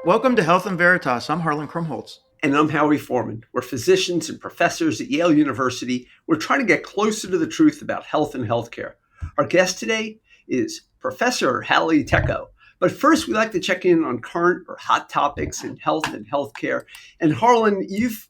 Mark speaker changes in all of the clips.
Speaker 1: Welcome to Health and Veritas. I'm Harlan Krumholtz.
Speaker 2: And I'm Howie Foreman. We're physicians and professors at Yale University. We're trying to get closer to the truth about health and healthcare. Our guest today is Professor Halle Tecco. But first, we like to check in on current or hot topics in health and healthcare. And Harlan,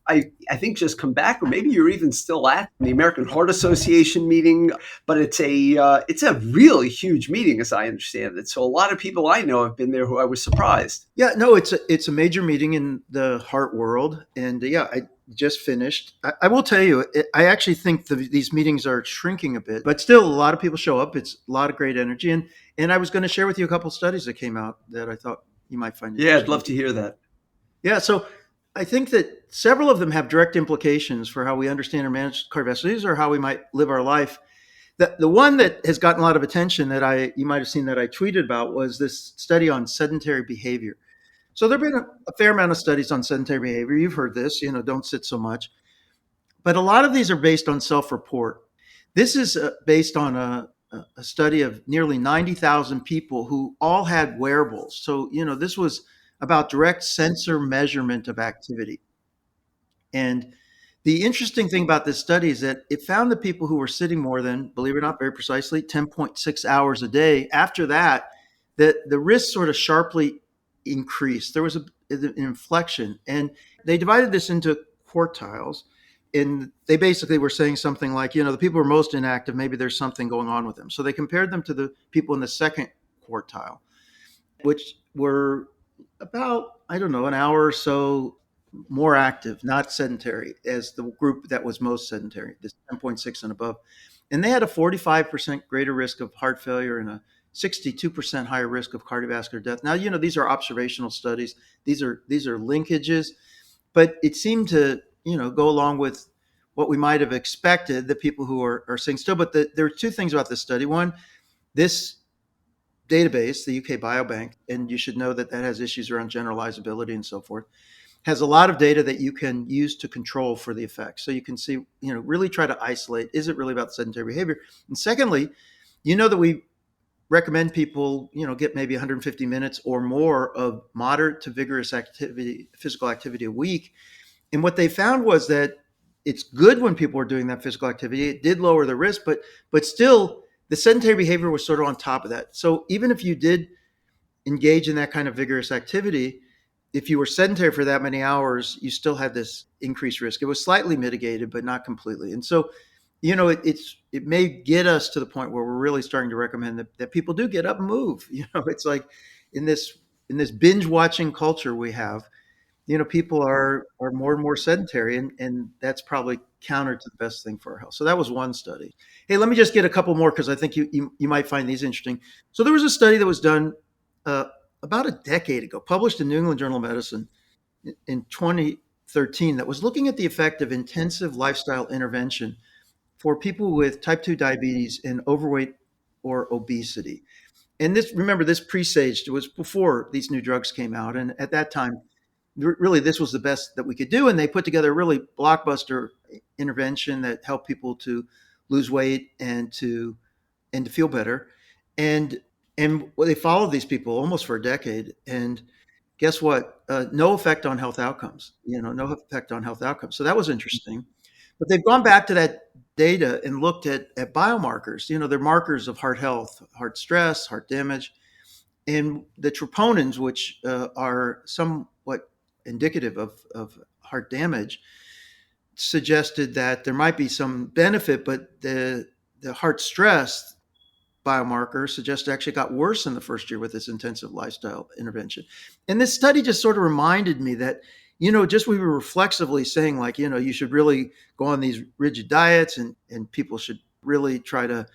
Speaker 2: I think, just come back, or maybe you're even still at the American Heart Association meeting. But it's a really huge meeting, as I understand it. So a lot of people I know have been there who I was surprised.
Speaker 1: Yeah, no, it's a major meeting in the heart world, and I just finished. I will tell you, I actually think these meetings are shrinking a bit, but still, a lot of people show up. It's a lot of great energy, and I was going to share with you a couple of studies that came out that I thought you might find
Speaker 2: Yeah, I'd
Speaker 1: interesting.
Speaker 2: love to hear that.
Speaker 1: Yeah, so I think that several of them have direct implications for how we understand and manage cardiovascular disease or how we might live our life. The one that has gotten a lot of attention that you might have seen that I tweeted about was this study on sedentary behavior. So there have been a fair amount of studies on sedentary behavior. You've heard this, don't sit so much. But a lot of these are based on self-report. This is based on a study of nearly 90,000 people who all had wearables. So, this was about direct sensor measurement of activity. And the interesting thing about this study is that it found that people who were sitting more than, believe it or not, very precisely, 10.6 hours a day, after that, the risk sort of sharply increased. There was an inflection. And they divided this into quartiles. And they basically were saying something like, the people who are most inactive, maybe there's something going on with them. So they compared them to the people in the second quartile, which were about, I don't know, an hour or so more active, not sedentary, as the group that was most sedentary, this 10.6 and above. And they had a 45% greater risk of heart failure and a 62% higher risk of cardiovascular death. Now, these are observational studies. These are linkages, but it seemed to, go along with what we might have expected, the people who are saying still. But there are two things about this study. One, this database, the UK Biobank, and you should know that has issues around generalizability and so forth, has a lot of data that you can use to control for the effects. So you can see, really try to isolate, is it really about sedentary behavior? And secondly, that we recommend people, get maybe 150 minutes or more of moderate to vigorous activity, physical activity a week. And what they found was that it's good when people are doing that physical activity. It did lower the risk, but still the sedentary behavior was sort of on top of that. So even if you did engage in that kind of vigorous activity, if you were sedentary for that many hours, you still had this increased risk. It was slightly mitigated, but not completely. And so, it may get us to the point where we're really starting to recommend that people do get up and move. It's like in this binge watching culture we have, people are more and more sedentary, and that's probably counter to the best thing for our health. So that was one study. Hey, let me just get a couple more because I think you might find these interesting. So there was a study that was done about a decade ago, published in New England Journal of Medicine in 2013, that was looking at the effect of intensive lifestyle intervention for people with type 2 diabetes and overweight or obesity. And remember, this presaged, it was before these new drugs came out. And at that time, really, this was the best that we could do. And they put together a really blockbuster intervention that helped people to lose weight and to feel better. And they followed these people almost for a decade. And guess what? No effect on health outcomes. No effect on health outcomes. So that was interesting. But they've gone back to that data and looked at biomarkers. They're markers of heart health, heart stress, heart damage, and the troponins, which are somewhat indicative of heart damage, suggested that there might be some benefit, but the heart stress biomarker suggests it actually got worse in the first year with this intensive lifestyle intervention. And this study just sort of reminded me that, just we were reflexively saying, like, you should really go on these rigid diets and people should really try to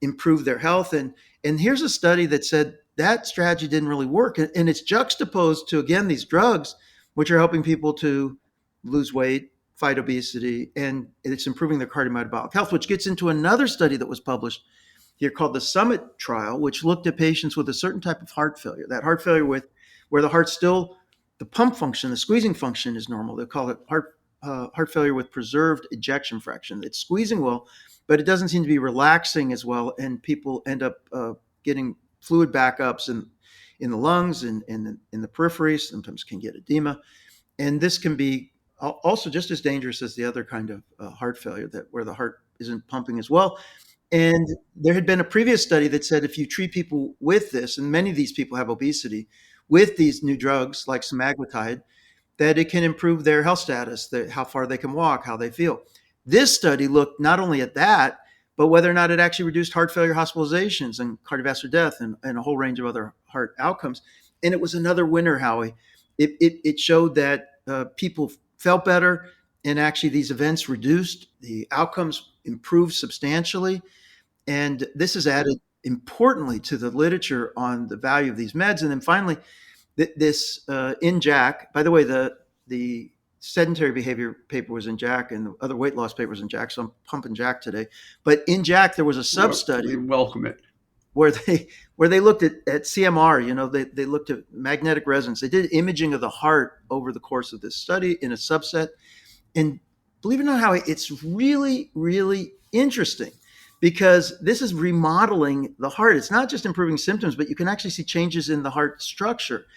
Speaker 1: improve their health. And here's a study that said that strategy didn't really work. And it's juxtaposed to, again, these drugs, which are helping people to lose weight, fight obesity, and it's improving their cardiometabolic health, which gets into another study that was published here called the Summit trial, which looked at patients with a certain type of heart failure, that heart failure where the heart still, the pump function, the squeezing function is normal. They call it heart failure with preserved ejection fraction. It's squeezing well, but it doesn't seem to be relaxing as well, and people end up getting fluid backups, in the lungs and in the periphery, sometimes can get edema. And this can be also just as dangerous as the other kind of heart failure, that where the heart isn't pumping as well. And there had been a previous study that said if you treat people with this, and many of these people have obesity, with these new drugs like semaglutide, that it can improve their health status, how far they can walk, how they feel. This study looked not only at that, but whether or not it actually reduced heart failure hospitalizations and cardiovascular death and a whole range of other heart outcomes. And it was another winner, Howie. It showed that people felt better, and actually these events reduced, the outcomes improved substantially. And this is added importantly to the literature on the value of these meds. And then finally, this in JACC. By the way, the sedentary behavior paper was in JACC, and the other weight loss paper was in JACC. So I'm pumping JACC today. But in JACC, there was a sub study.
Speaker 2: We welcome it.
Speaker 1: Where they looked at CMR. They looked at magnetic resonance. They did imaging of the heart over the course of this study in a subset. And believe it or not, Howie, it's really, really interesting, because this is remodeling the heart. It's not just improving symptoms, but you can actually see changes in the heart structure.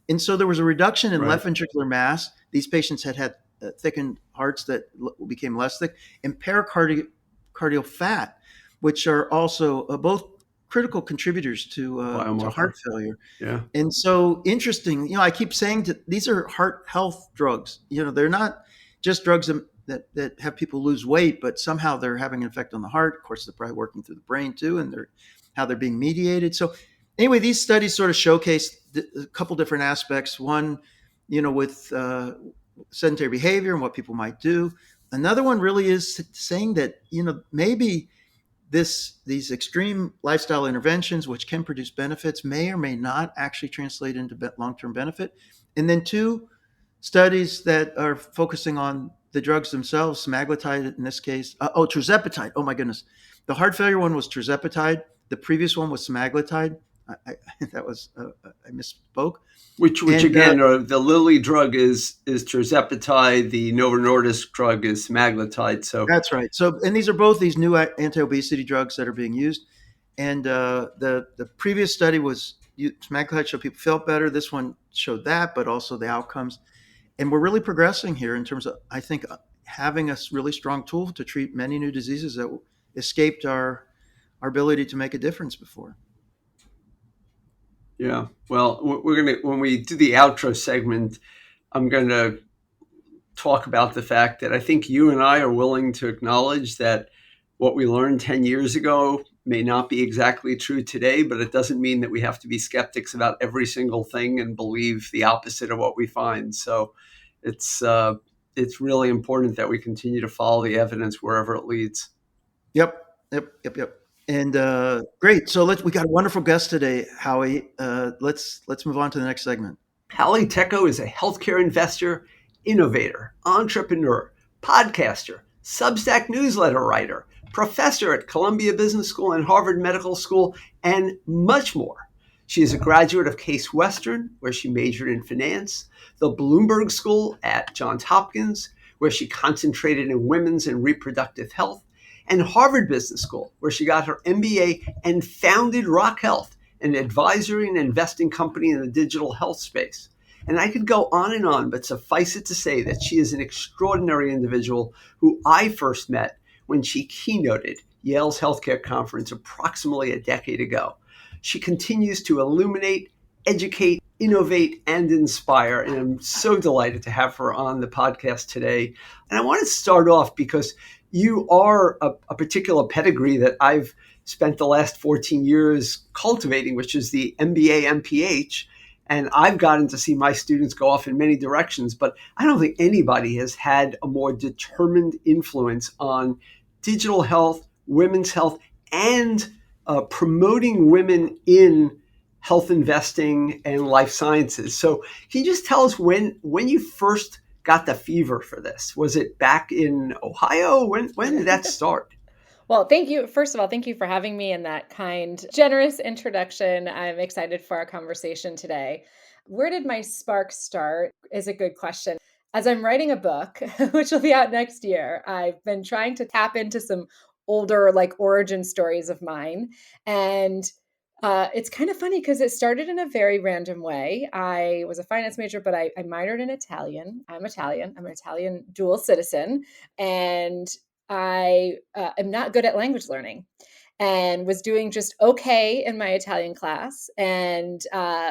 Speaker 1: And so there was a reduction in left ventricular mass. These patients had thickened hearts that became less thick, and pericardial fat, which are also both critical contributors to heart failure.
Speaker 2: Yeah.
Speaker 1: And so interesting, I keep saying these are heart health drugs. They're not just drugs that have people lose weight, but somehow they're having an effect on the heart. Of course, they're probably working through the brain too, and how they're being mediated. So anyway, these studies sort of showcase a couple different aspects. One, with sedentary behavior and what people might do. Another one really is saying that, maybe these extreme lifestyle interventions, which can produce benefits, may or may not actually translate into long-term benefit. And then two studies that are focusing on the drugs themselves, semaglutide in this case. Tirzepatide. Oh my goodness. The heart failure one was tirzepatide. The previous one was semaglutide. I misspoke.
Speaker 2: Which again, the Lilly drug is tirzepatide. The Novo Nordisk drug is semaglutide. So
Speaker 1: that's right. So, and these are both these new anti-obesity drugs that are being used. And the previous study was semaglutide showed people felt better. This one showed that, but also the outcomes. And we're really progressing here in terms of, I think, having a really strong tool to treat many new diseases that escaped our ability to make a difference before.
Speaker 2: Yeah. Well, when we do the outro segment, I'm going to talk about the fact that I think you and I are willing to acknowledge that what we learned 10 years ago may not be exactly true today, but it doesn't mean that we have to be skeptics about every single thing and believe the opposite of what we find. So it's really important that we continue to follow the evidence wherever it leads.
Speaker 1: Yep. And great. So we got a wonderful guest today, Howie. Let's move on to the next segment.
Speaker 2: Halle Tecco is a healthcare investor, innovator, entrepreneur, podcaster, Substack newsletter writer, professor at Columbia Business School and Harvard Medical School, and much more. She is a graduate of Case Western, where she majored in finance, the Bloomberg School at Johns Hopkins, where she concentrated in women's and reproductive health, and Harvard Business School, where she got her MBA and founded Rock Health, an advisory and investing company in the digital health space. And I could go on, but suffice it to say that she is an extraordinary individual who I first met when she keynoted Yale's healthcare conference approximately a decade ago. She continues to illuminate, educate, innovate, and inspire. And I'm so delighted to have her on the podcast today. And I want to start off because you are a particular pedigree that I've spent the last 14 years cultivating, which is the MBA MPH. And I've gotten to see my students go off in many directions, but I don't think anybody has had a more determined influence on digital health, women's health, and promoting women in health investing and life sciences. So can you just tell us when you first got the fever for this? Was it back in Ohio? When did that start?
Speaker 3: Well, thank you. First of all, thank you for having me in that kind, generous introduction. I'm excited for our conversation today. Where did my spark start is a good question. As I'm writing a book, which will be out next year, I've been trying to tap into some older origin stories of mine. And It's kind of funny because it started in a very random way. I was a finance major, but I minored in Italian. I'm Italian. I'm an Italian dual citizen, and I am not good at language learning, and was doing just okay in my Italian class. And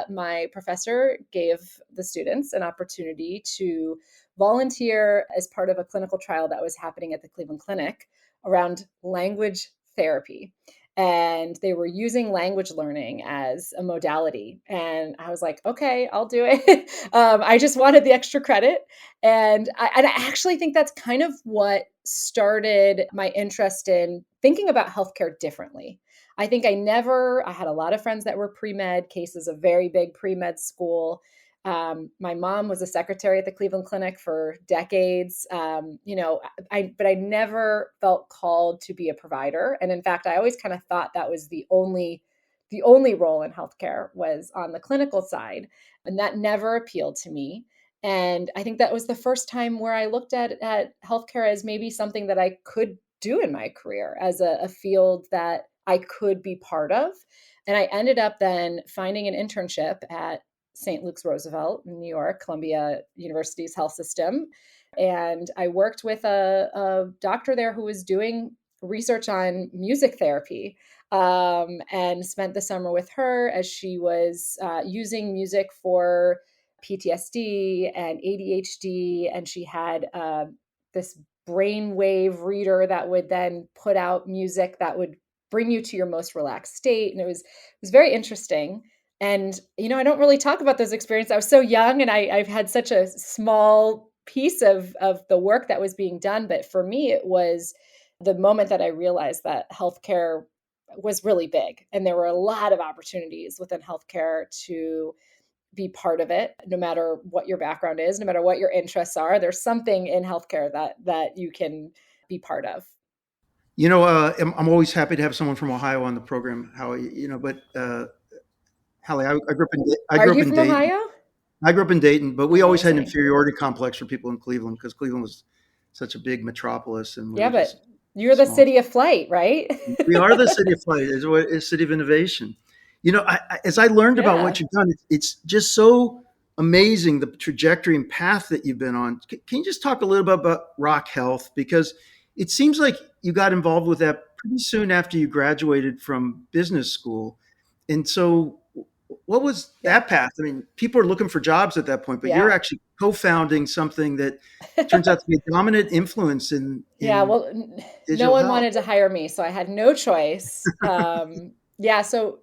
Speaker 3: my professor gave the students an opportunity to volunteer as part of a clinical trial that was happening at the Cleveland Clinic around language therapy. And they were using language learning as a modality. And I was like, okay, I'll do it. I just wanted the extra credit. And I actually think that's kind of what started my interest in thinking about healthcare differently. I think I had a lot of friends that were pre med. Case is a very big pre med school. My mom was a secretary at the Cleveland Clinic for decades. But I never felt called to be a provider. And in fact, I always kind of thought that was the only role in healthcare was on the clinical side. And that never appealed to me. And I think that was the first time where I looked at healthcare as maybe something that I could do in my career, as a field that I could be part of. And I ended up then finding an internship at St. Luke's Roosevelt in New York, Columbia University's health system. And I worked with a doctor there who was doing research on music therapy, and spent the summer with her as she was using music for PTSD and ADHD. And she had this brainwave reader that would then put out music that would bring you to your most relaxed state. And it was very interesting. And, I don't really talk about those experiences. I was so young, and I've had such a small piece of the work that was being done. But for me, it was the moment that I realized that healthcare was really big. And there were a lot of opportunities within healthcare to be part of it, no matter what your background is, no matter what your interests are. There's something in healthcare that you can be part of.
Speaker 1: I'm always happy to have someone from Ohio on the program, Howie. But Hallie, I grew up in I
Speaker 3: Are
Speaker 1: grew up
Speaker 3: you
Speaker 1: in
Speaker 3: from
Speaker 1: Dayton.
Speaker 3: Ohio?
Speaker 1: I grew up in Dayton, but we always had an
Speaker 3: Amazing.
Speaker 1: inferiority complex for people in Cleveland because Cleveland was such a big metropolis, and we
Speaker 3: Yeah,
Speaker 1: were
Speaker 3: but
Speaker 1: just
Speaker 3: you're the
Speaker 1: small.
Speaker 3: city of flight, right?
Speaker 1: We are the city of flight. It's a city of innovation. As I learned about what
Speaker 3: Yeah.
Speaker 1: you've done, it's just so amazing the trajectory and path that you've been on. Can you just talk a little bit about Rock Health? Because it seems like you got involved with that pretty soon after you graduated from business school. And so, what was
Speaker 3: Yep.
Speaker 1: that path? I mean, people are looking for jobs at that point, but you're
Speaker 3: Yeah.
Speaker 1: actually co-founding something that turns out to be a dominant influence
Speaker 3: Yeah,
Speaker 1: in
Speaker 3: well, no
Speaker 1: digital
Speaker 3: one
Speaker 1: health.
Speaker 3: wanted to hire me, so I had no choice. Yeah, so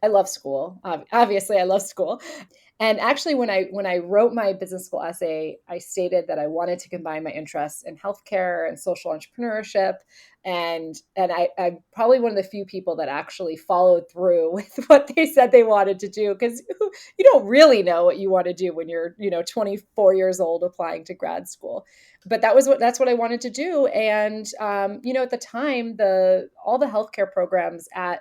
Speaker 3: I love school. Obviously, I love school. And actually, when I wrote my business school essay, I stated that I wanted to combine my interests in healthcare and social entrepreneurship. And I'm probably one of the few people that actually followed through with what they said they wanted to do, because you don't really know what you want to do when you're 24 years old applying to grad school. But that's what I wanted to do. And at the time, the all the healthcare programs at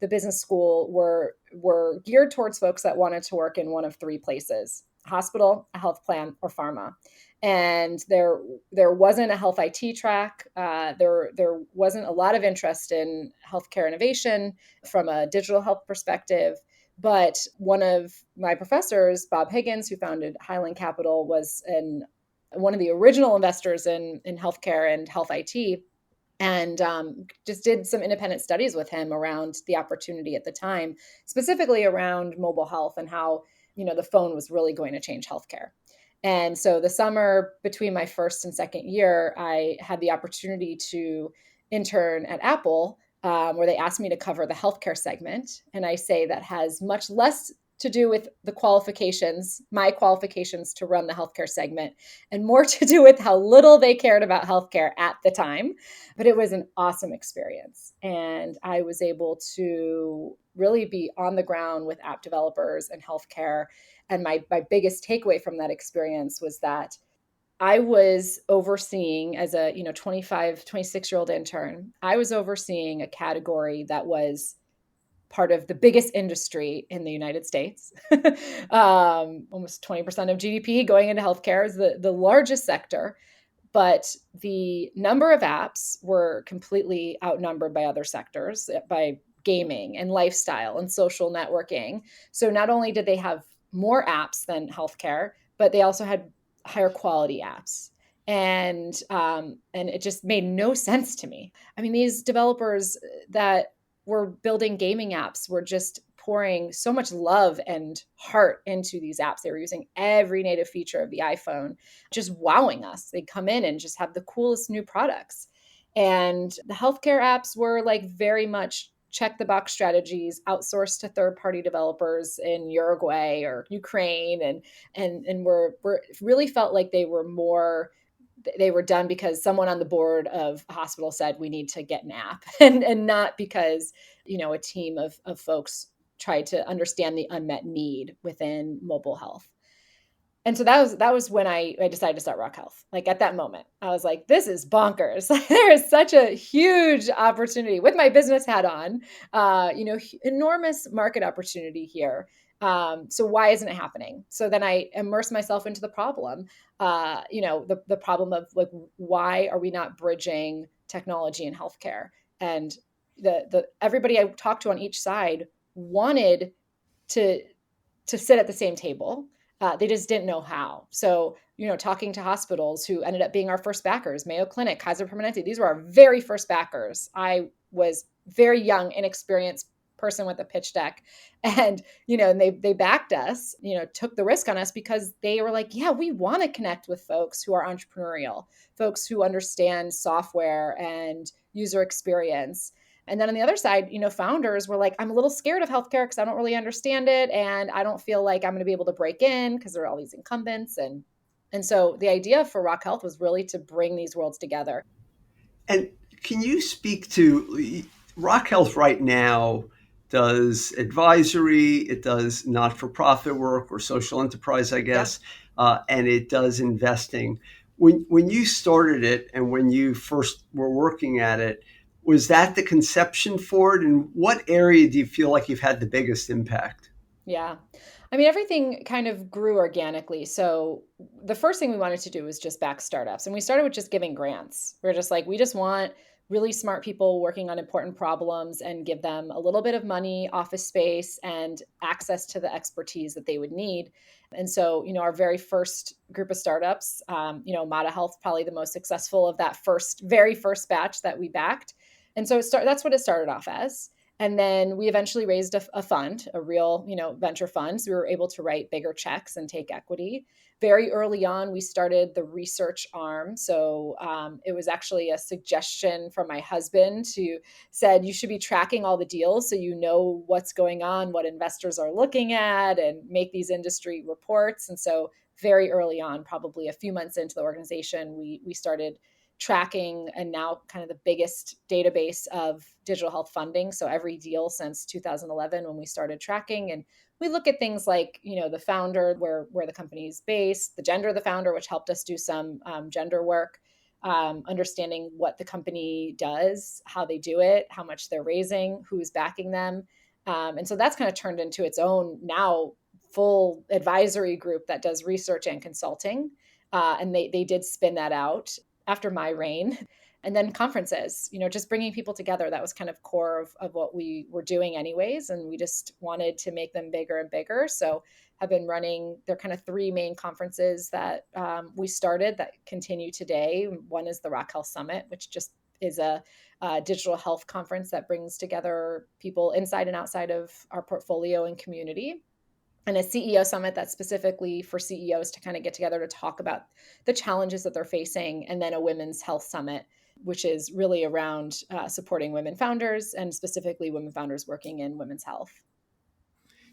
Speaker 3: the business school were geared towards folks that wanted to work in one of three places: hospital, a health plan, or pharma. And there wasn't a health IT track. There wasn't a lot of interest in healthcare innovation from a digital health perspective. But one of my professors, Bob Higgins, who founded Highland Capital, was one of the original investors in healthcare and health IT, and just did some independent studies with him around the opportunity at the time, specifically around mobile health and how the phone was really going to change healthcare. And so the summer between my first and second year, I had the opportunity to intern at Apple, where they asked me to cover the healthcare segment. And I say that has much less to do with my qualifications to run the healthcare segment, and more to do with how little they cared about healthcare at the time. But it was an awesome experience. And I was able to really be on the ground with app developers and healthcare. And my biggest takeaway from that experience was that I was overseeing, as a 25, 26-year-old intern, I was overseeing a category that was part of the biggest industry in the United States. Almost 20% of GDP going into healthcare is the largest sector. But the number of apps were completely outnumbered by other sectors by gaming and lifestyle and social networking. So not only did they have more apps than healthcare, but they also had higher quality apps. And it just made no sense to me. I mean, these developers that were building gaming apps were just pouring so much love and heart into these apps. They were using every native feature of the iPhone, just wowing us. They'd come in and just have the coolest new products. And the healthcare apps were like very much check the box strategies outsourced to third party developers in Uruguay or Ukraine, and were really felt like they were done because someone on the board of a hospital said we need to get an app, and not because a team of folks tried to understand the unmet need within mobile health. And so that was when I decided to start Rock Health. Like at that moment, I was like, this is bonkers. There is such a huge opportunity with my business hat on, enormous market opportunity here. So why isn't it happening? So then I immerse myself into the problem, the problem of like, why are we not bridging technology and healthcare? And the everybody I talked to on each side wanted to sit at the same table. They just didn't know how. So, talking to hospitals who ended up being our first backers, Mayo Clinic, Kaiser Permanente, these were our very first backers. I was very young, inexperienced person with a pitch deck. And they backed us, took the risk on us because they were like, yeah, we want to connect with folks who are entrepreneurial, folks who understand software and user experience. And then on the other side, founders were like, I'm a little scared of healthcare because I don't really understand it. And I don't feel like I'm going to be able to break in because there are all these incumbents. And so the idea for Rock Health was really to bring these worlds together.
Speaker 2: And can you speak to Rock Health right now does advisory, it does not-for-profit work or social enterprise, I guess, and it does investing. When you started it and when you first were working at it, was that the conception for it? And what area do you feel like you've had the biggest impact?
Speaker 3: Yeah. I mean, everything kind of grew organically. So the first thing we wanted to do was just back startups. And we started with just giving grants. We are just like, we just want really smart people working on important problems and give them a little bit of money, office space, and access to the expertise that they would need. And so, our very first group of startups, Mata Health, probably the most successful of that very first batch that we backed. And so that's what it started off as. And then we eventually raised a fund, a real, venture fund. So we were able to write bigger checks and take equity. Very early on, we started the research arm. So it was actually a suggestion from my husband who said, you should be tracking all the deals so you know what's going on, what investors are looking at, and make these industry reports. And so very early on, probably a few months into the organization, we started tracking, and now kind of the biggest database of digital health funding. So every deal since 2011 when we started tracking. And we look at things like, the founder, where the company is based, the gender of the founder, which helped us do some gender work, understanding what the company does, how they do it, how much they're raising, who's backing them. And so that's kind of turned into its own now full advisory group that does research and consulting. And they did spin that out after my reign. And then conferences, just bringing people together. That was kind of core of what we were doing anyways. And we just wanted to make them bigger and bigger. So have been running, there are kind of three main conferences that we started that continue today. One is the Rock Health Summit, which just is a digital health conference that brings together people inside and outside of our portfolio and community. And a CEO summit that's specifically for CEOs to kind of get together to talk about the challenges that they're facing. And then a women's health summit, which is really around supporting women founders and specifically women founders working in women's health.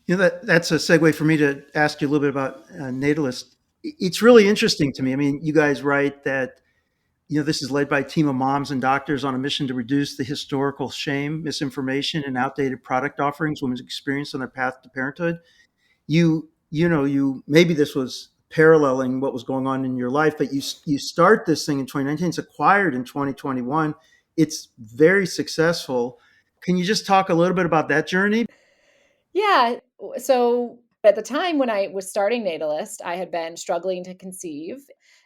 Speaker 1: That's a segue for me to ask you a little bit about Natalist. It's really interesting to me. I mean, you guys write that, this is led by a team of moms and doctors on a mission to reduce the historical shame, misinformation, and outdated product offerings women experience on their path to parenthood. You maybe this was paralleling what was going on in your life, but you start this thing in 2019. It's acquired in 2021. It's very successful. Can you just talk a little bit about that journey?
Speaker 3: Yeah. So at the time when I was starting Natalist, I had been struggling to conceive.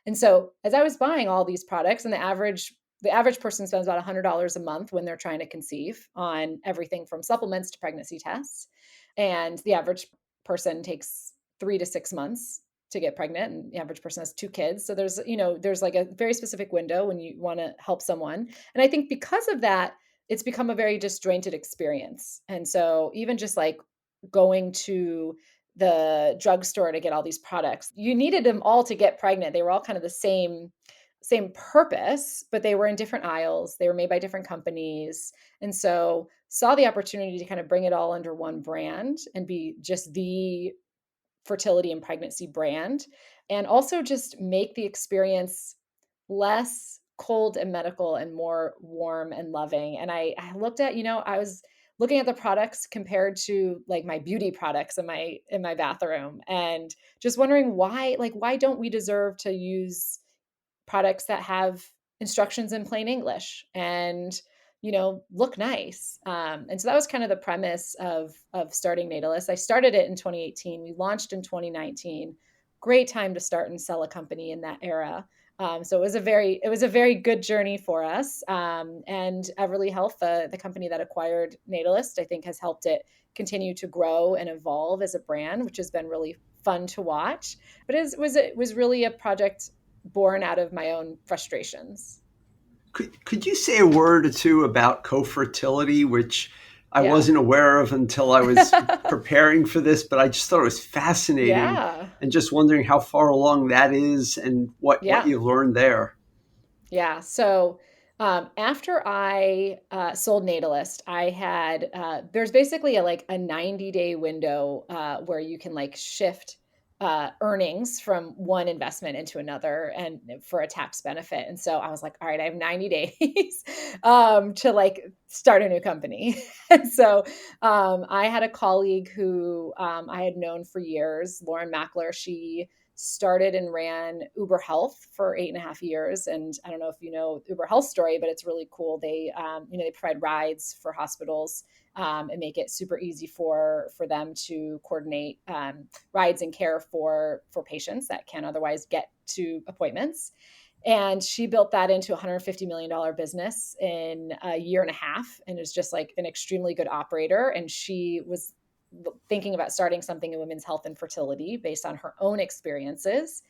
Speaker 3: And so as I was buying all these products, and the average the average person spends about $100 a month when they're trying to conceive on everything from supplements to pregnancy tests. And the average person takes 3 to 6 months to get pregnant, and the average person has 2 kids. So there's like a very specific window when you want to help someone. And I think because of that, it's become a very disjointed experience. And so even just like going to the drugstore to get all these products, you needed them all to get pregnant. They were all kind of the same purpose, but they were in different aisles. They were made by different companies. And so saw the opportunity to kind of bring it all under one brand and be just the fertility and pregnancy brand, and also just make the experience less cold and medical and more warm and loving. And I looked at, I was looking at the products compared to like my beauty products in my bathroom, and just wondering why don't we deserve to use products that have instructions in plain English and look nice. And so that was kind of the premise of starting Natalist. I started it in 2018. We launched in 2019. Great time to start and sell a company in that era. So it was a very good journey for us. And Everly Health, the company that acquired Natalist, I think has helped it continue to grow and evolve as a brand, which has been really fun to watch. But it was really a project born out of my own frustrations.
Speaker 2: Could you say a word or two about co-fertility, which I
Speaker 3: Yeah.
Speaker 2: wasn't aware of until I was preparing for this, but I just thought it was fascinating
Speaker 3: Yeah.
Speaker 2: and just wondering how far along that is and what
Speaker 3: Yeah.
Speaker 2: you learned there.
Speaker 3: Yeah. So after I sold Natalist, I had there's basically a 90-day window where you can like shift earnings from one investment into another and for a tax benefit. And so I was like, all right, I have 90 days to like start a new company. And so I had a colleague who I had known for years, Lauren Mackler. She started and ran Uber Health for 8.5 years. And I don't know if you know Uber Health story, but it's really cool. They provide rides for hospitals and make it super easy for them to coordinate rides and care for patients that can't otherwise get to appointments. And she built that into a $150 million business in a year and a half, and is just like an extremely good operator. And she was thinking about starting something in women's health and fertility based on her own experiences.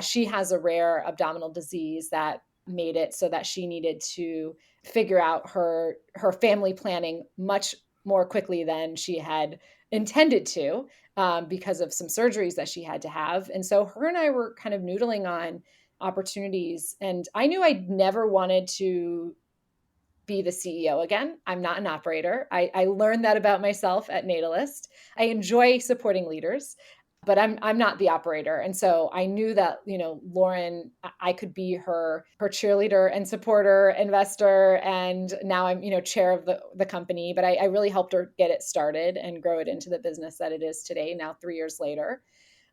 Speaker 3: She has a rare abdominal disease that made it so that she needed to figure out her family planning much more quickly than she had intended to, because of some surgeries that she had to have. And so her and I were kind of noodling on opportunities, and I knew I'd never wanted to be the CEO again. I'm not an operator. I learned that about myself at Natalist. I enjoy supporting leaders, but I'm not the operator. And so I knew that, Lauren, I could be her cheerleader and supporter, investor, and now I'm, chair of the company. But I really helped her get it started and grow it into the business that it is today, now 3 years later.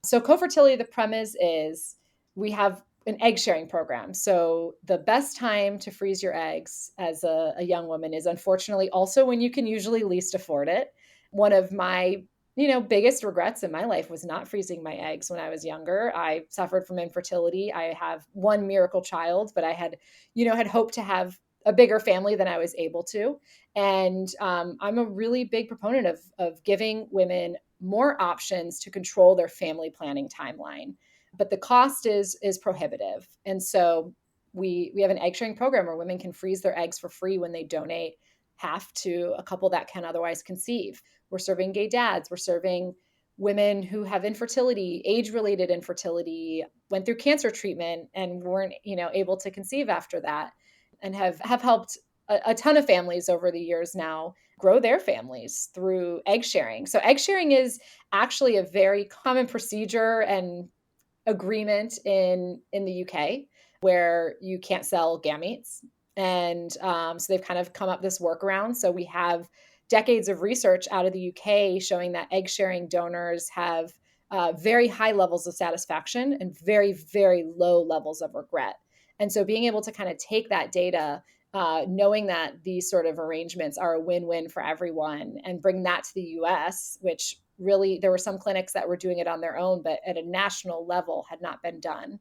Speaker 3: So co-fertility, the premise is we have an egg sharing program. So the best time to freeze your eggs as a young woman is unfortunately also when you can usually least afford it. One of my biggest regrets in my life was not freezing my eggs when I was younger. I suffered from infertility. I have one miracle child, but I had hoped to have a bigger family than I was able to. And I'm a really big proponent of giving women more options to control their family planning timeline. But the cost is prohibitive. And so we have an egg sharing program where women can freeze their eggs for free when they donate half to a couple that can otherwise conceive. We're serving gay dads. We're serving women who have infertility, age-related infertility, went through cancer treatment and weren't, able to conceive after that, and have helped a ton of families over the years now grow their families through egg sharing. So egg sharing is actually a very common procedure and agreement in the UK, where you can't sell gametes. And so they've kind of come up this workaround. So we have decades of research out of the UK showing that egg sharing donors have very high levels of satisfaction and very, very low levels of regret. And so being able to kind of take that data, knowing that these sort of arrangements are a win-win for everyone, and bring that to the US, which really there were some clinics that were doing it on their own, but at a national level had not been done.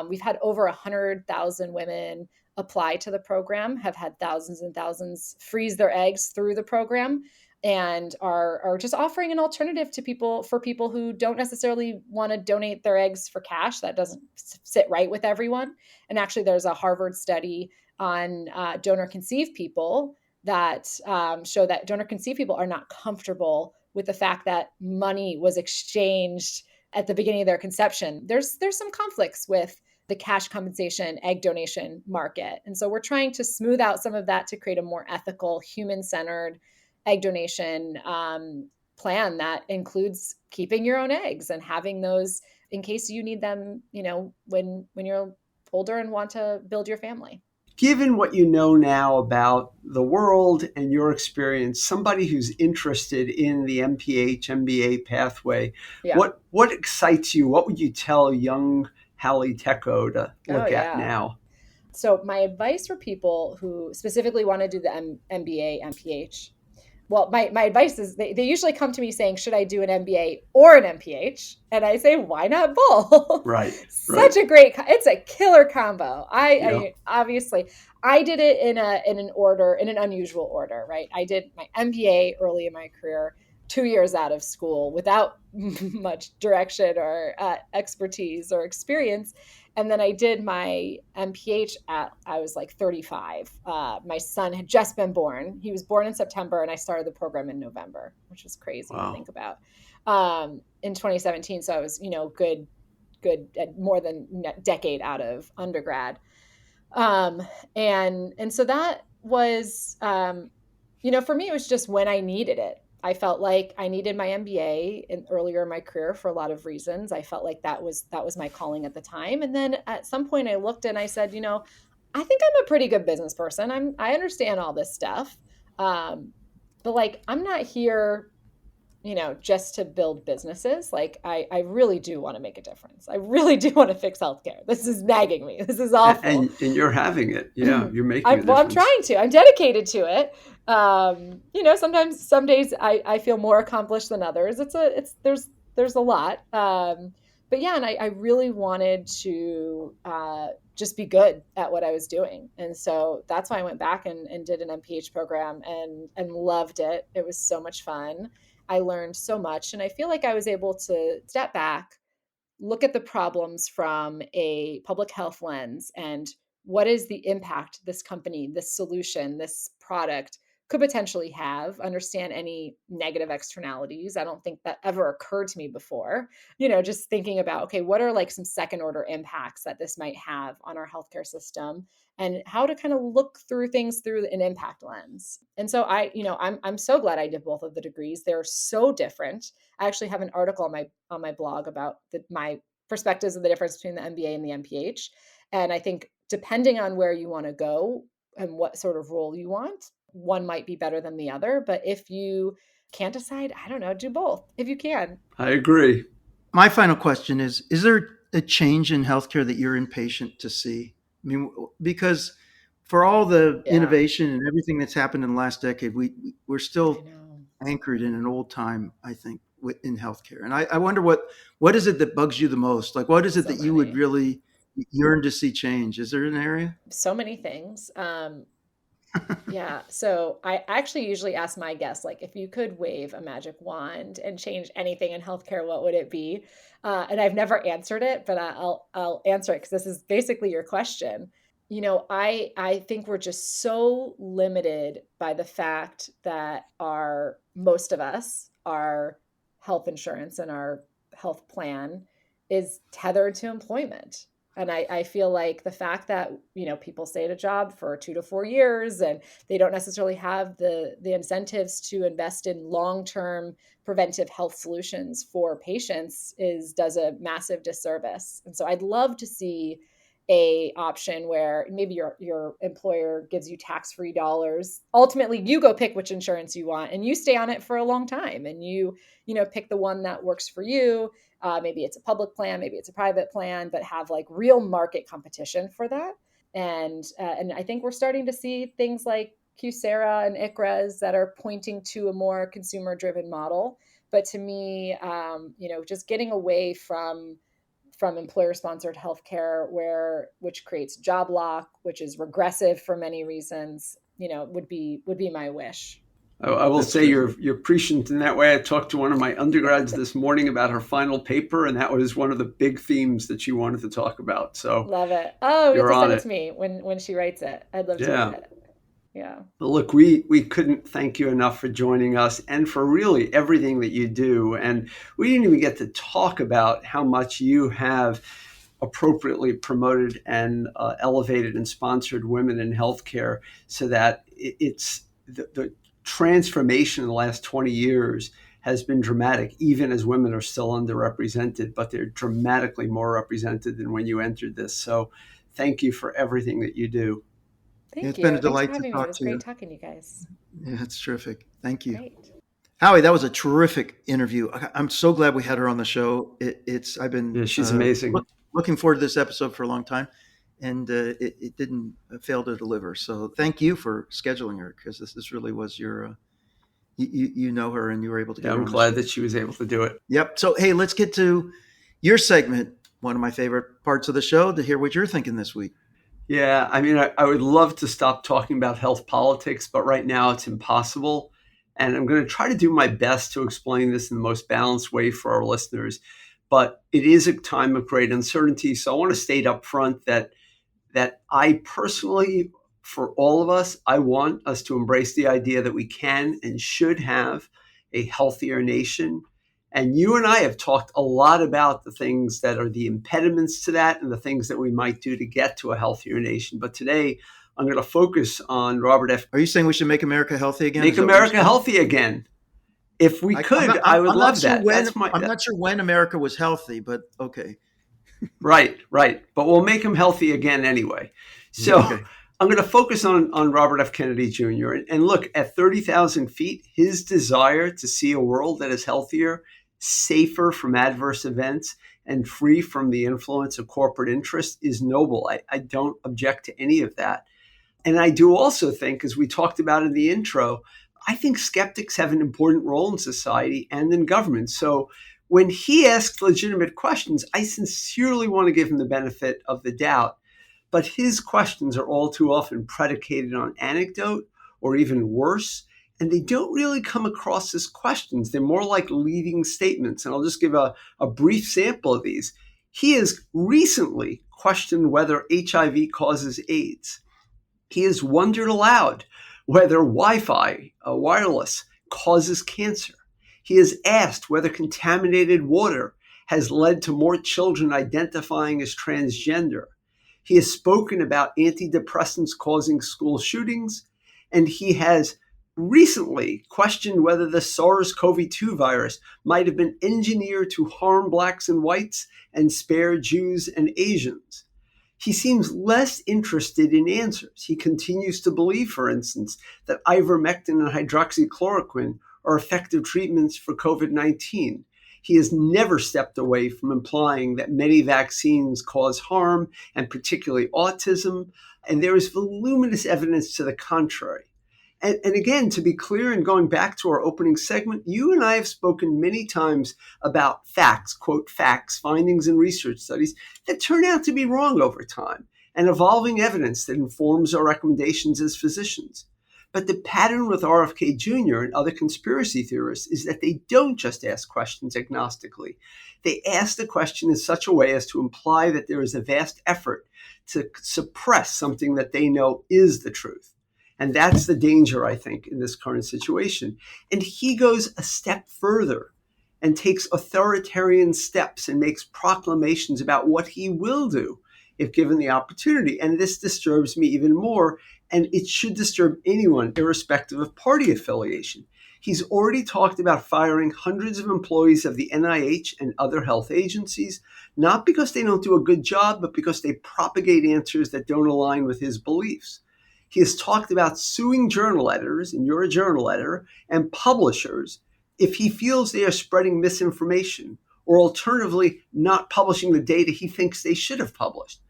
Speaker 3: We've had over 100,000 women apply to the program, have had thousands and thousands freeze their eggs through the program, and are just offering an alternative to people who don't necessarily want to donate their eggs for cash. That doesn't sit right with everyone. And actually, there's a Harvard study on donor conceived people that show that donor conceived people are not comfortable with the fact that money was exchanged at the beginning of their conception. There's some conflicts with the cash compensation egg donation market. And so we're trying to smooth out some of that to create a more ethical, human-centered egg donation plan that includes keeping your own eggs and having those in case you need them, when you're older and want to build your family.
Speaker 2: Given what you know now about the world and your experience, somebody who's interested in the MPH, MBA pathway,
Speaker 3: Yeah.
Speaker 2: what excites you? What would you tell young Halle Tecco to look at now?
Speaker 3: So my advice for people who specifically want to do the MBA, MPH, well, my advice is they usually come to me saying, should I do an MBA or an MPH? And I say, why not both?
Speaker 2: Right.
Speaker 3: Such a great, it's a killer combo. I obviously, I did it in an unusual order, right? I did my MBA early in my career, 2 years out of school without much direction or expertise or experience. And then I did my MPH I was like 35. My son had just been born. He was born in September, and I started the program in November, which was crazy to think about, in 2017. So I was, good more than a decade out of undergrad. And so that was, for me, it was just when I needed it. I felt like I needed my MBA earlier in my career for a lot of reasons. I felt like that was my calling at the time. And then at some point I looked and I said, I think I'm a pretty good business person. I understand all this stuff. But like, I'm not here, just to build businesses. Like I really do want to make a difference. I really do want to fix healthcare. This is nagging me. This is awful.
Speaker 2: And you're having it. Yeah. You're making a difference.
Speaker 3: I'm trying to. I'm dedicated to it. Sometimes, some days I feel more accomplished than others. There's a lot. But yeah, and I really wanted to just be good at what I was doing. And so that's why I went back and did an MPH program and loved it. It was so much fun. I learned so much. And I feel like I was able to step back, look at the problems from a public health lens, and what is the impact this company, this solution, this product could potentially have, understand any negative externalities. I don't think that ever occurred to me before, just thinking about, okay, what are like some second order impacts that this might have on our healthcare system, and how to kind of look through things through an impact lens. And so I'm so glad I did both of the degrees. They're so different. I actually have an article on my blog about my perspectives of the difference between the MBA and the MPH. And I think depending on where you want to go and what sort of role you want, one might be better than the other. But if you can't decide, I don't know, do both if you can.
Speaker 2: I agree.
Speaker 1: My final question is there a change in healthcare that you're impatient to see? I mean, because for all the innovation and everything that's happened in the last decade, we're still anchored in an old time, I think, in healthcare. And I wonder what is it that bugs you the most? Like, what is it that you would really yearn to see change? Is there an area?
Speaker 3: So many things. Yeah. So I actually usually ask my guests, like, if you could wave a magic wand and change anything in healthcare, what would it be? And I've never answered it, but I'll answer it because this is basically your question. I think we're just so limited by the fact that most of us, our health insurance and our health plan is tethered to employment. And I feel like the fact that, people stay at a job for 2 to 4 years and they don't necessarily have the incentives to invest in long-term preventive health solutions for patients does a massive disservice. And so I'd love to see a option where maybe your employer gives you tax-free dollars. Ultimately, you go pick which insurance you want and you stay on it for a long time, and you pick the one that works for you. Maybe it's a public plan, maybe it's a private plan, but have like real market competition for that. And I think we're starting to see things like QSERA and ICRAs that are pointing to a more consumer-driven model. But to me, just getting away from from employer-sponsored healthcare, which creates job lock, which is regressive for many reasons, would be my wish.
Speaker 2: I will
Speaker 1: That's
Speaker 2: say
Speaker 1: terrific.
Speaker 2: you're prescient in that way. I talked to one of my undergrads this morning about her final paper, and that was one of the big themes that she wanted to talk about. So
Speaker 3: Love it. Oh, you have
Speaker 2: you're
Speaker 3: to
Speaker 2: on
Speaker 3: send it
Speaker 2: it.
Speaker 3: to me when she writes it. I'd love to read
Speaker 2: Yeah.
Speaker 3: it. Yeah.
Speaker 2: But look, we couldn't thank you enough for joining us and for really everything that you do. And we didn't even get to talk about how much you have appropriately promoted and elevated and sponsored women in healthcare, so that it's the transformation in the last 20 years has been dramatic, even as women are still underrepresented, but they're dramatically more represented than when you entered this. So thank you for everything that you do.
Speaker 3: Thank
Speaker 1: It's been a
Speaker 3: you. Thanks for
Speaker 1: delight to
Speaker 3: having me. It
Speaker 1: talk
Speaker 3: was
Speaker 1: to you.
Speaker 3: great talking to you guys.
Speaker 1: Yeah, it's terrific. Thank you.
Speaker 3: Great.
Speaker 1: Howie, that was a terrific interview. I'm so glad we had her on the show. I've been
Speaker 2: Yeah, she's amazing.
Speaker 1: looking forward to this episode for a long time, and it didn't fail to deliver. So thank you for scheduling her, because this really was your, you know her, and you were able to
Speaker 2: Yeah,
Speaker 1: get her
Speaker 2: I'm
Speaker 1: on the
Speaker 2: glad
Speaker 1: show.
Speaker 2: that she was able to do it.
Speaker 1: Yep. So hey, let's get to your segment. One of my favorite parts of the show, to hear what you're thinking this week.
Speaker 2: Yeah, I mean, I would love to stop talking about health politics, but right now it's impossible. And I'm going to try to do my best to explain this in the most balanced way for our listeners. But it is a time of great uncertainty. So I want to state up front that I personally, for all of us, I want us to embrace the idea that we can and should have a healthier nation. And you and I have talked a lot about the things that are the impediments to that and the things that we might do to get to a healthier nation. But today, I'm going to focus on Robert F.
Speaker 1: Are you saying we should make America healthy again?
Speaker 2: Make
Speaker 1: Is that what you're
Speaker 2: America
Speaker 1: saying?
Speaker 2: healthy again. If we could, I would
Speaker 1: I'm not
Speaker 2: love
Speaker 1: sure
Speaker 2: that.
Speaker 1: when.
Speaker 2: That's my
Speaker 1: I'm not sure when America was healthy, but okay.
Speaker 2: right. But we'll make him healthy again anyway. So
Speaker 1: Okay.
Speaker 2: I'm going to focus on Robert F. Kennedy Jr. And look, at 30,000 feet, his desire to see a world that is healthier, safer from adverse events, and free from the influence of corporate interest is noble. I don't object to any of that. And I do also think, as we talked about in the intro, I think skeptics have an important role in society and in government. So when he asks legitimate questions, I sincerely want to give him the benefit of the doubt. But his questions are all too often predicated on anecdote, or even worse, and they don't really come across as questions. They're more like leading statements. And I'll just give a brief sample of these. He has recently questioned whether HIV causes AIDS. He has wondered aloud whether Wi-Fi, wireless, causes cancer. He has asked whether contaminated water has led to more children identifying as transgender. He has spoken about antidepressants causing school shootings, and he has recently questioned whether the SARS-CoV-2 virus might have been engineered to harm blacks and whites and spare Jews and Asians. He seems less interested in answers. He continues to believe, for instance, that ivermectin and hydroxychloroquine are effective treatments for COVID-19. He has never stepped away from implying that many vaccines cause harm, and particularly autism, and there is voluminous evidence to the contrary. And again, to be clear, and going back to our opening segment, you and I have spoken many times about facts, quote, facts, findings and research studies that turn out to be wrong over time, and evolving evidence that informs our recommendations as physicians. But the pattern with RFK Jr. and other conspiracy theorists is that they don't just ask questions agnostically. They ask the question in such a way as to imply that there is a vast effort to suppress something that they know is the truth. And that's the danger, I think, in this current situation. And he goes a step further and takes authoritarian steps and makes proclamations about what he will do if given the opportunity. And this disturbs me even more, and it should disturb anyone, irrespective of party affiliation. He's already talked about firing hundreds of employees of the NIH and other health agencies, not because they don't do a good job, but because they propagate answers that don't align with his beliefs. He has talked about suing journal editors, and you're a journal editor, and publishers if he feels they are spreading misinformation, or alternatively not publishing the data he thinks they should have published.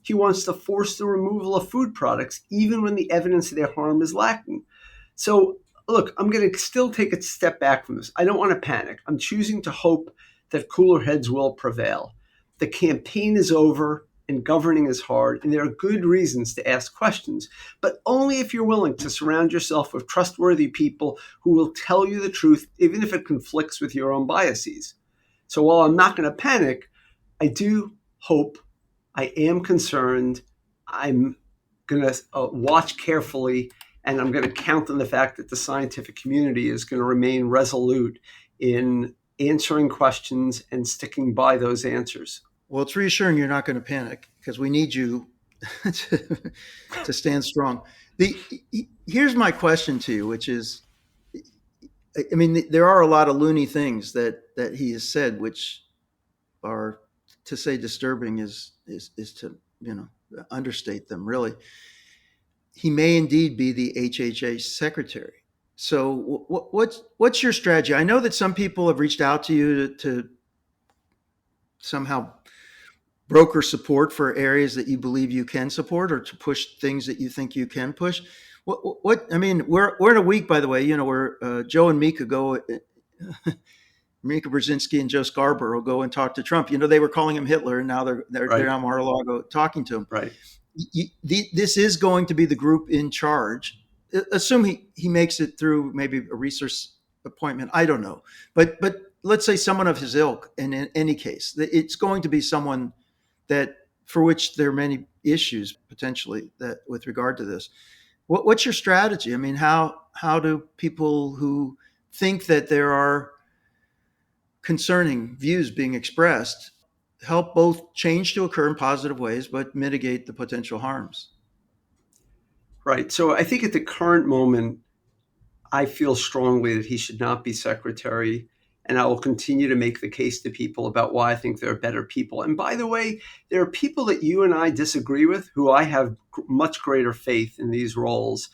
Speaker 2: He wants to force the removal of food products even when the evidence of their harm is lacking. So look, I'm going to still take a step back from this. I don't want to panic. I'm choosing to hope that cooler heads will prevail. The campaign is over and governing is hard, and there are good reasons to ask questions, but only if you're willing to surround yourself with trustworthy people who will tell you the truth, even if it conflicts with your own biases. So while I'm not going to panic, I do hope, I am concerned, I'm going to watch carefully, and I'm going to count on the fact that the scientific community is going to remain resolute in answering questions and sticking by those answers.
Speaker 1: Well, it's reassuring you're not going to panic because we need you to stand strong. Here's my question to you, which is, I mean, there are a lot of loony things that he has said, which are, to say disturbing is to, understate them, really. He may indeed be the HHA secretary. So what's your strategy? I know that some people have reached out to you to somehow broker support for areas that you believe you can support, or to push things that you think you can push. I mean, we're in a week, by the way, where Joe and Mika go, Mika Brzezinski and Joe Scarborough will go and talk to Trump. They were calling him Hitler, and now they're
Speaker 2: Right.
Speaker 1: on Mar-a-Lago talking to him.
Speaker 2: Right.
Speaker 1: This is going to be the group in charge. Assume he makes it through maybe a research appointment. I don't know, but let's say someone of his ilk. And in any case, it's going to be someone that for which there are many issues potentially that with regard to this. What's your strategy? I mean, how do people who think that there are concerning views being expressed help both change to occur in positive ways, but mitigate the potential harms?
Speaker 2: Right. So I think at the current moment, I feel strongly that he should not be secretary. And I will continue to make the case to people about why I think there are better people. And by the way, there are people that you and I disagree with who I have much greater faith in these roles,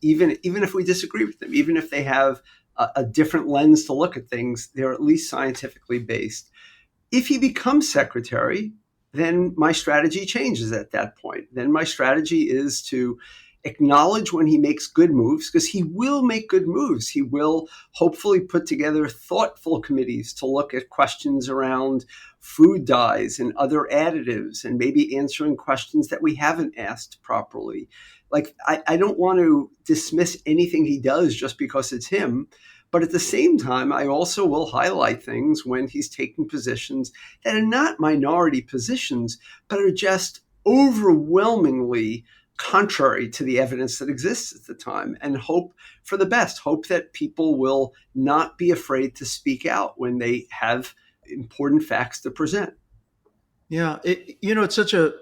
Speaker 2: even if we disagree with them, even if they have a different lens to look at things, they're at least scientifically based. If he becomes secretary, then my strategy changes at that point. Then my strategy is to acknowledge when he makes good moves, because he will make good moves. He will hopefully put together thoughtful committees to look at questions around food dyes and other additives, and maybe answering questions that we haven't asked properly. Like, I don't want to dismiss anything he does just because it's him. But at the same time, I also will highlight things when he's taking positions that are not minority positions, but are just overwhelmingly contrary to the evidence that exists at the time, and hope for the best, hope that people will not be afraid to speak out when they have important facts to present.
Speaker 1: Yeah, it's such a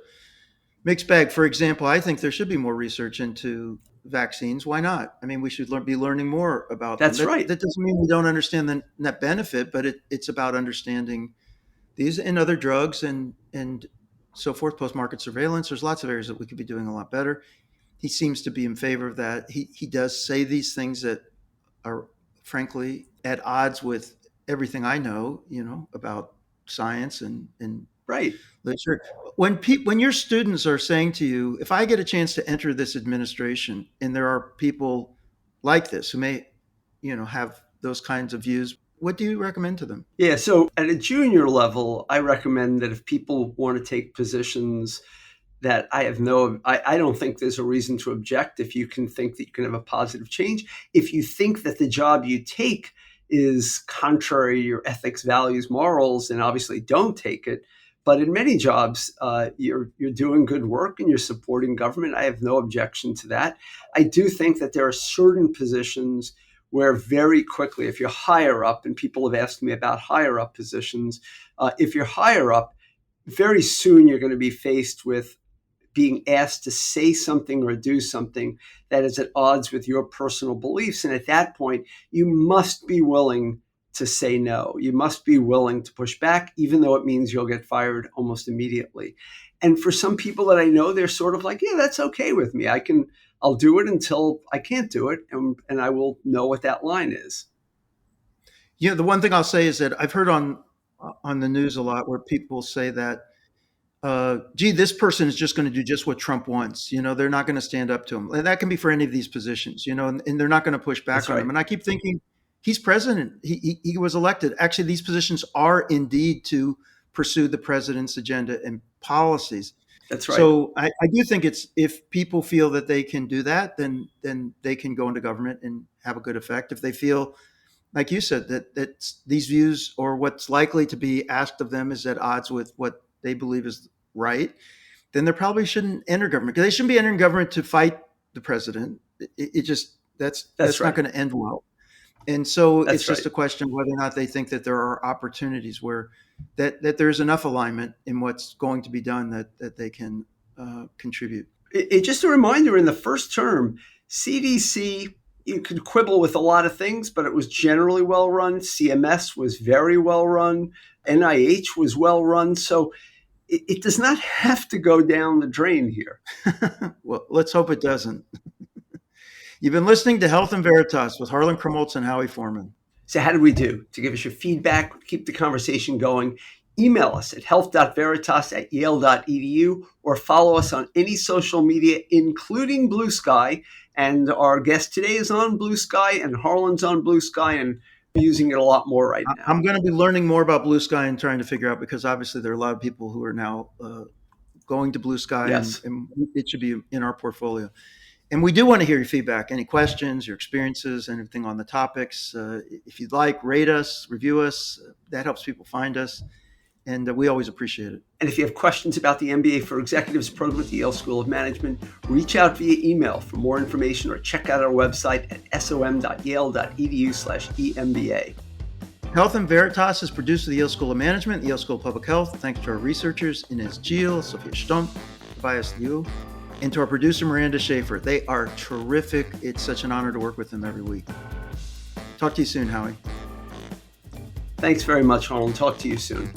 Speaker 1: mixed bag. For example, I think there should be more research into vaccines. Why not? I mean, we should be learning more about them.
Speaker 2: That's right.
Speaker 1: That doesn't mean we don't understand the net benefit, but it's about understanding these and other drugs and so forth, post-market surveillance. There's lots of areas that we could be doing a lot better. He seems to be in favor of that. He does say these things that are frankly at odds with everything I know, about science and
Speaker 2: Right.
Speaker 1: literature. When your students are saying to you, if I get a chance to enter this administration, and there are people like this who may, have those kinds of views, what do you recommend to them?
Speaker 2: Yeah, so at a junior level, I recommend that if people want to take positions that I don't think there's a reason to object if you can think that you can have a positive change. If you think that the job you take is contrary to your ethics, values, morals, then obviously don't take it. But in many jobs, you're doing good work and you're supporting government. I have no objection to that. I do think that there are certain positions where very quickly, if you're higher up, and people have asked me about higher up positions, if you're higher up, very soon you're going to be faced with being asked to say something or do something that is at odds with your personal beliefs. And at that point, you must be willing to say no. You must be willing to push back, even though it means you'll get fired almost immediately. And for some people that I know, they're sort of like, yeah, that's okay with me. I'll do it until I can't do it. And I will know what that line is.
Speaker 1: The one thing I'll say is that I've heard on the news a lot where people say that, this person is just going to do just what Trump wants. They're not going to stand up to him. And that can be for any of these positions, and they're not going to push back
Speaker 2: That's
Speaker 1: on
Speaker 2: right.
Speaker 1: him. And I keep thinking, he's president. He was elected. Actually, these positions are indeed to pursue the president's agenda and policies.
Speaker 2: That's right.
Speaker 1: So I do think it's, if people feel that they can do that, then they can go into government and have a good effect. If they feel, like you said, that these views or what's likely to be asked of them is at odds with what they believe is right, then they probably shouldn't enter government, because they shouldn't be entering government to fight the president. It just, that's
Speaker 2: right.
Speaker 1: not going to end well. And so
Speaker 2: That's
Speaker 1: it's just
Speaker 2: right.
Speaker 1: a question of whether or not they think that there are opportunities where that there's enough alignment in what's going to be done that they can contribute.
Speaker 2: Just a reminder, in the first term, CDC, you could quibble with a lot of things, but it was generally well run. CMS was very well run. NIH was well run. So it does not have to go down the drain here.
Speaker 1: Well, let's hope it doesn't. You've been listening to Health and Veritas with Harlan Krumholtz and Howie Foreman.
Speaker 2: So how did we do? To give us your feedback, keep the conversation going, email us at health.veritas@yale.edu or follow us on any social media, including Blue Sky. And our guest today is on Blue Sky, and Harlan's on Blue Sky, and we're using it a lot more right now.
Speaker 1: I'm going to be learning more about Blue Sky and trying to figure out, because obviously there are a lot of people who are now going to Blue Sky,
Speaker 2: Yes.
Speaker 1: and it should be in our portfolio. And we do want to hear your feedback, any questions, your experiences, anything on the topics. If you'd like, rate us, review us. That helps people find us. And we always appreciate it.
Speaker 2: And if you have questions about the MBA for Executives program at the Yale School of Management, reach out via email for more information or check out our website at som.yale.edu/EMBA.
Speaker 1: Health and Veritas is produced at the Yale School of Management, the Yale School of Public Health. Thanks to our researchers, Ines Gil, Sophia Stump, Tobias Liu, and to our producer, Miranda Schaefer. They are terrific. It's such an honor to work with them every week. Talk to you soon, Howie.
Speaker 2: Thanks very much, Harlan. Talk to you soon.